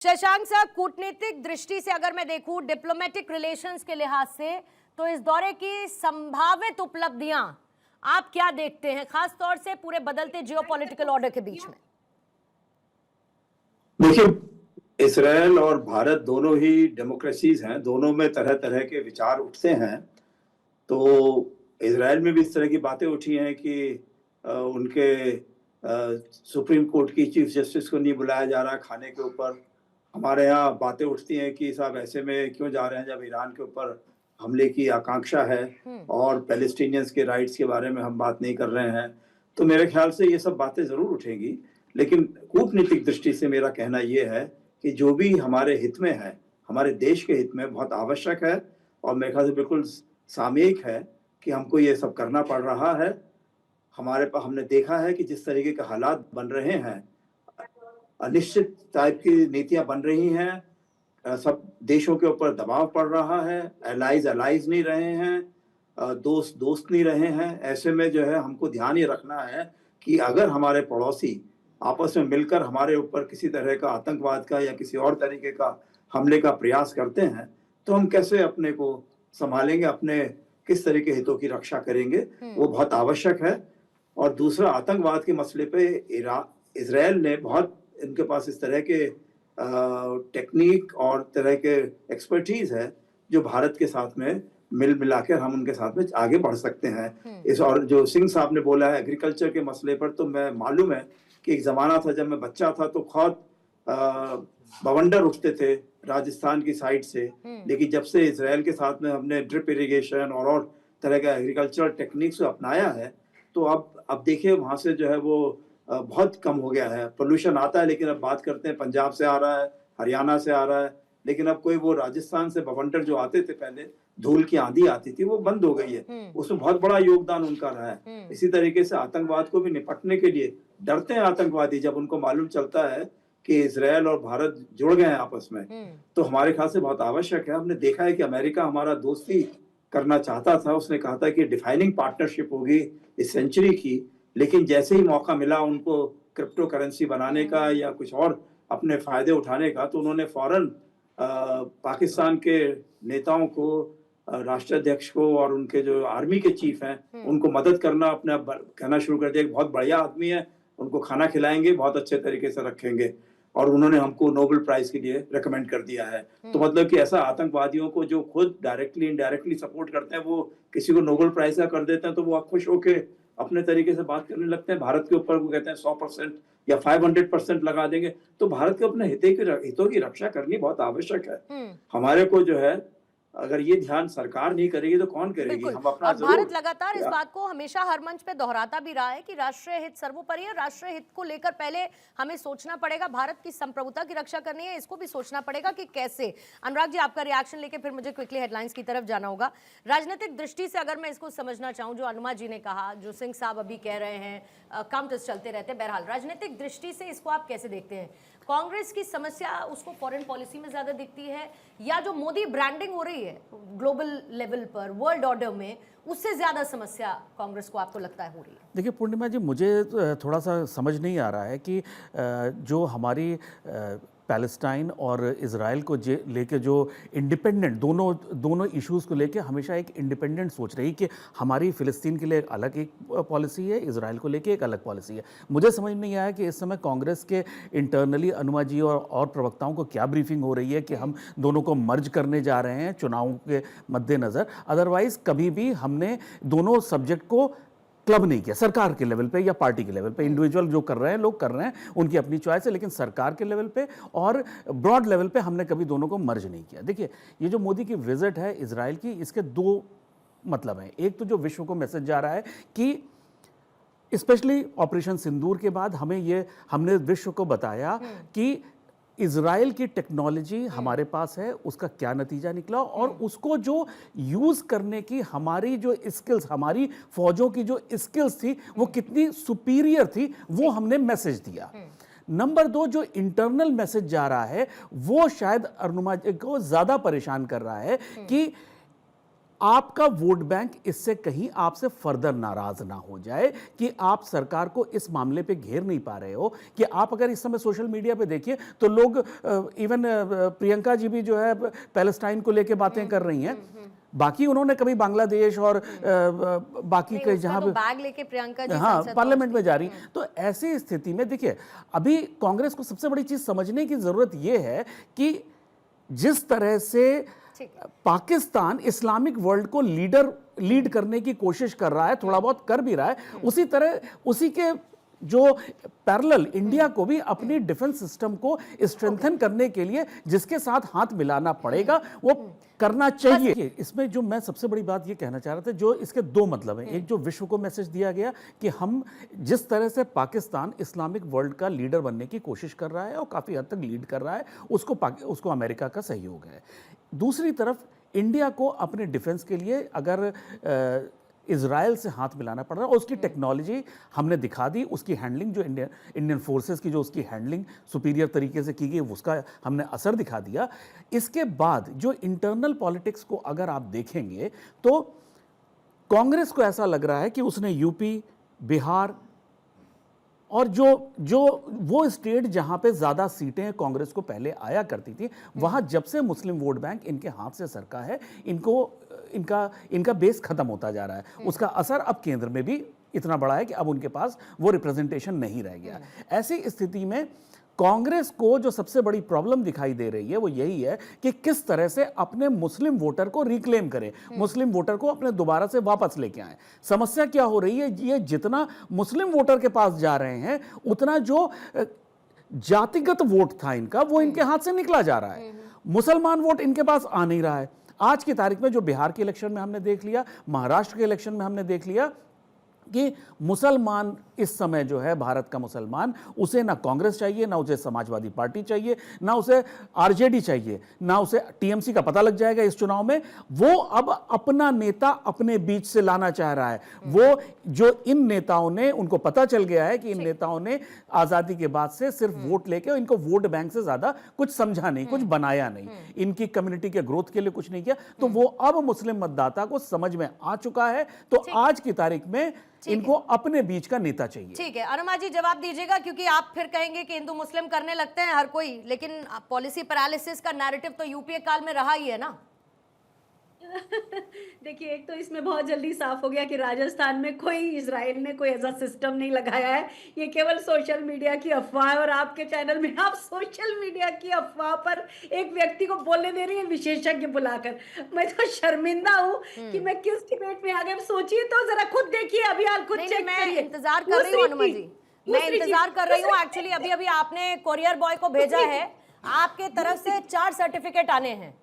Shashank sir, कूटनीतिक दृष्टि से अगर मैं देखूं, डिप्लोमेटिक रिलेशंस के लिहाज से, तो इस दौरे की संभावित उपलब्धियां आप क्या देखते हैं, खास तौर से पूरे बदलते जियोपॉलिटिकल ऑर्डर के बीच में? देखिए, इसराइल और भारत दोनों ही डेमोक्रेसीज हैं, दोनों में तरह तरह के विचार उठते हैं। तो इसराइल में भी इस तरह की बातें उठी हैं कि उनके सुप्रीम कोर्ट की चीफ जस्टिस को नहीं बुलाया जा रहा खाने के ऊपर। हमारे यहाँ बातें उठती हैं कि साहब ऐसे में क्यों जा रहे हैं जब ईरान के ऊपर हमले की आकांक्षा है और पैलेस्टीनियंस के राइट्स के बारे में हम बात नहीं कर रहे हैं। तो मेरे ख्याल से ये सब बातें जरूर उठेंगी, लेकिन कूटनीतिक दृष्टि से मेरा कहना ये है कि जो भी हमारे हित में है, हमारे देश के हित में बहुत आवश्यक है और मेरे ख्याल से बिल्कुल सामयिक है कि हमको ये सब करना पड़ रहा है। हमारे पास हमने देखा है कि जिस तरीके के हालात बन रहे हैं, अनिश्चित टाइप की नीतियां बन रही हैं, सब देशों के ऊपर दबाव पड़ रहा है, एलाइज नहीं रहे हैं, दोस्त नहीं रहे हैं। ऐसे में जो है हमको ध्यान ये रखना है कि अगर हमारे पड़ोसी आपस में मिलकर हमारे ऊपर किसी तरह का आतंकवाद का या किसी और तरीके का हमले का प्रयास करते हैं तो हम कैसे अपने को संभालेंगे, अपने किस तरह के हितों की रक्षा करेंगे, वो बहुत आवश्यक है। और दूसरा, आतंकवाद के मसले पे इसराइल ने बहुत, इनके पास इस तरह के टेक्निक और तरह के एक्सपर्टीज है जो भारत के साथ में मिल मिलाकर हम उनके साथ में आगे बढ़ सकते हैं। इस और जो सिंह साहब ने बोला है एग्रीकल्चर के मसले पर, तो मैं मालूम है कि एक जमाना था जब मैं बच्चा था तो बहुत बवंडर उठते थे राजस्थान की साइड से, लेकिन जब से इसराइल के साथ में हमने ड्रिप इरिगेशन और तरह का एग्रीकल्चर टेक्निक्स को अपनाया है तो अब देखिए वहां से जो है वो बहुत कम हो गया है। पोल्यूशन आता है लेकिन अब बात करते हैं पंजाब से आ रहा है, हरियाणा से आ रहा है, लेकिन अब कोई वो राजस्थान से बवंडर जो आते थे पहले, धूल की आंधी आती थी, वो बंद हो गई है। उसमें बहुत बड़ा योगदान उनका रहा है। इसी तरीके से आतंकवाद को भी निपटने के लिए डरते हैं आतंकवादी जब उनको मालूम चलता है कि इसराइल और भारत जुड़ गए हैं आपस में। तो हमारे ख्याल से बहुत आवश्यक है। हमने देखा है कि अमेरिका हमारा दोस्ती करना चाहता था, उसने कहा था कि डिफाइनिंग पार्टनरशिप होगी इस सेंचुरी की, लेकिन जैसे ही मौका मिला उनको क्रिप्टो करेंसी बनाने का या कुछ और अपने फायदे उठाने का, तो उन्होंने फौरन पाकिस्तान के नेताओं को, राष्ट्राध्यक्ष को और उनके जो आर्मी के चीफ हैं उनको मदद करना अपने कहना शुरू कर दिया कि बहुत बढ़िया आदमी है, उनको खाना खिलाएंगे, बहुत अच्छे तरीके से रखेंगे, और उन्होंने हमको नोबेल प्राइज के लिए रेकमेंड कर दिया है। तो मतलब कि ऐसा आतंकवादियों को जो खुद डायरेक्टली इनडायरेक्टली सपोर्ट करते हैं वो किसी को नोबेल प्राइज का कर देते हैं तो वो खुश होके अपने तरीके से बात करने लगते हैं। भारत के ऊपर वो कहते हैं 100% या 500% लगा देंगे। तो भारत के अपने हितों की रक्षा करनी बहुत आवश्यक है। हमारे को जो है, अगर ये ध्यान सरकार नहीं करेगी तो कौन करेगी? हम अपना और भारत लगातार इस बात को हमेशा हर मंच पे दोहराता भी रहा है कि राष्ट्रीय हित सर्वोपरि है। राष्ट्रीय हित को लेकर पहले हमें सोचना पड़ेगा, भारत की संप्रभुता की रक्षा करनी है, इसको भी सोचना पड़ेगा कि कैसे। अनुराग जी, आपका रिएक्शन लेके फिर मुझे क्विकली हेडलाइंस की तरफ जाना होगा। राजनीतिक दृष्टि से अगर मैं इसको समझना चाहूँ, जो अनुमा जी ने कहा, जो सिंह साहब अभी कह रहे हैं, काउंटर्स चलते रहते हैं, बहरहाल राजनीतिक दृष्टि से इसको आप कैसे देखते हैं? कांग्रेस की समस्या उसको फॉरेन पॉलिसी में ज्यादा दिखती है, या जो मोदी ब्रांडिंग हो रही है ग्लोबल लेवल पर, वर्ल्ड ऑर्डर में, उससे ज्यादा समस्या कांग्रेस को आपको लगता है हो रही है? देखिए पूर्णिमा जी, मुझे थोड़ा सा समझ नहीं आ रहा है कि जो हमारी पैलेस्टाइन और इज़राइल को लेके जो इंडिपेंडेंट दोनों इश्यूज़ को लेके हमेशा एक इंडिपेंडेंट सोच रही कि हमारी फ़िलिस्तीन के लिए एक अलग एक पॉलिसी है, इज़राइल को लेके एक अलग पॉलिसी है। मुझे समझ नहीं आया कि इस समय कांग्रेस के इंटरनली अनुमा जी और प्रवक्ताओं को क्या ब्रीफिंग हो रही है कि हम दोनों को मर्ज करने जा रहे हैं चुनावों के मद्देनज़र। अदरवाइज़ कभी भी हमने दोनों सब्जेक्ट को क्लब नहीं किया, सरकार के लेवल पे या पार्टी के लेवल पे। इंडिविजुअल जो कर रहे हैं, लोग कर रहे हैं, उनकी अपनी चॉइस है, लेकिन सरकार के लेवल पे और ब्रॉड लेवल पे हमने कभी दोनों को मर्ज नहीं किया। देखिए, ये जो मोदी की विजिट है इजराइल की, इसके दो मतलब हैं। एक तो जो विश्व को मैसेज जा रहा है कि स्पेशली ऑपरेशन सिंदूर के बाद हमने विश्व को बताया कि इजराइल की टेक्नोलॉजी हमारे पास है, उसका क्या नतीजा निकला, और उसको जो यूज करने की हमारी जो स्किल्स, हमारी फौजों की जो स्किल्स थी वो कितनी सुपीरियर थी, वो हमने मैसेज दिया। नंबर दो, जो इंटरनल मैसेज जा रहा है वो शायद अरुणिमा को ज्यादा परेशान कर रहा है कि आपका वोट बैंक इससे कहीं आपसे फर्दर नाराज ना हो जाए कि आप सरकार को इस मामले पे घेर नहीं पा रहे हो। कि आप अगर इस समय सोशल मीडिया पे देखिए तो लोग इवन प्रियंका जी भी जो है पैलेस्टाइन को लेके बातें कर रही हैं। बाकी उन्होंने कभी बांग्लादेश और बाकी के जहां पे बैग लेके प्रियंका जी हाँ संसद पार्लियामेंट में जा रही। तो ऐसी स्थिति में देखिए अभी कांग्रेस को सबसे बड़ी चीज समझने की जरूरत यह है कि जिस तरह से पाकिस्तान इस्लामिक वर्ल्ड को लीड करने की कोशिश कर रहा है, थोड़ा बहुत कर भी रहा है, उसी तरह उसी के जो पैरेलल इंडिया को भी अपनी डिफेंस सिस्टम को स्ट्रेंथन करने के लिए जिसके साथ हाथ मिलाना पड़ेगा वो करना चाहिए। इसमें जो मैं सबसे बड़ी बात ये कहना चाह रहा था, जो इसके दो मतलब हैं। एक जो विश्व को मैसेज दिया गया कि हम जिस तरह से पाकिस्तान इस्लामिक वर्ल्ड का लीडर बनने की कोशिश कर रहा है और काफ़ी हद तक लीड कर रहा है, उसको अमेरिका का सहयोग है। दूसरी तरफ इंडिया को अपने डिफेंस के लिए अगर इजराइल से हाथ मिलाना पड़ रहा है और उसकी टेक्नोलॉजी हमने दिखा दी, उसकी हैंडलिंग जो इंडियन फोर्सेस की जो उसकी हैंडलिंग सुपीरियर तरीके से की गई उसका हमने असर दिखा दिया। इसके बाद जो इंटरनल पॉलिटिक्स को अगर आप देखेंगे तो कांग्रेस को ऐसा लग रहा है कि उसने यूपी, बिहार और जो वो स्टेट जहां पे ज्यादा सीटें कांग्रेस को पहले आया करती थी, वहां जब से मुस्लिम वोट बैंक इनके हाथ से सरका है, इनका बेस खत्म होता जा रहा है। उसका असर अब केंद्र में भी इतना बड़ा है कि अब उनके पास वो रिप्रेजेंटेशन नहीं रह गया। ऐसी स्थिति में कांग्रेस को जो सबसे बड़ी प्रॉब्लम दिखाई दे रही है वो यही है कि किस तरह से अपने मुस्लिम वोटर को रिक्लेम करें, मुस्लिम वोटर को अपने दोबारा से वापस लेके आए। समस्या क्या हो रही है, ये जितना मुस्लिम वोटर के पास जा रहे हैं उतना जो जातिगत वोट था इनका वो इनके हाथ से निकला जा रहा है। मुसलमान वोट इनके पास आ नहीं रहा है। आज की तारीख में जो बिहार के इलेक्शन में हमने देख लिया, महाराष्ट्र के इलेक्शन में हमने देख लिया कि मुसलमान इस समय जो है भारत का मुसलमान, उसे ना कांग्रेस चाहिए, ना उसे समाजवादी पार्टी चाहिए, ना उसे आरजेडी चाहिए, ना उसे टीएमसी का पता लग जाएगा इस चुनाव में। वो अब अपना नेता अपने बीच से लाना चाह रहा है। वो जो इन नेताओं ने, उनको पता चल गया है कि इन नेताओं ने आजादी के बाद से सिर्फ वोट लेके, इनको वोट बैंक से ज्यादा कुछ समझा नहीं, कुछ बनाया नहीं, इनकी कम्युनिटी के ग्रोथ के लिए कुछ नहीं किया। तो वो अब मुस्लिम मतदाता को समझ में आ चुका है। तो आज की तारीख में इनको अपने बीच का नेता चाहिए। ठीक है, अनुमा जी जवाब दीजिएगा, क्योंकि आप फिर कहेंगे कि हिंदू मुस्लिम करने लगते हैं हर कोई, लेकिन पॉलिसी पैरालिसिस का नैरेटिव तो यूपीए काल में रहा ही है ना। देखिए, एक तो इसमें बहुत जल्दी साफ हो गया कि राजस्थान में कोई इजराइल ने कोई ऐसा सिस्टम नहीं लगाया है। ये केवल सोशल मीडिया की अफवाह है और आपके चैनल में आप सोशल मीडिया की अफवाह पर एक व्यक्ति को बोलने दे रही है विशेषज्ञ बुलाकर। मैं तो शर्मिंदा हूँ कि मैं किस डिबेट में आ गया। सोचिए तो जरा, खुद देखिए, अभी आप खुद चेक मैं करिए। इंतजार कर रही हूँ अनुमा जी, मैं इंतजार कर रही हूँ। एक्चुअली अभी आपने कोरियर बॉय को भेजा है, आपके तरफ से 4 सर्टिफिकेट आने हैं।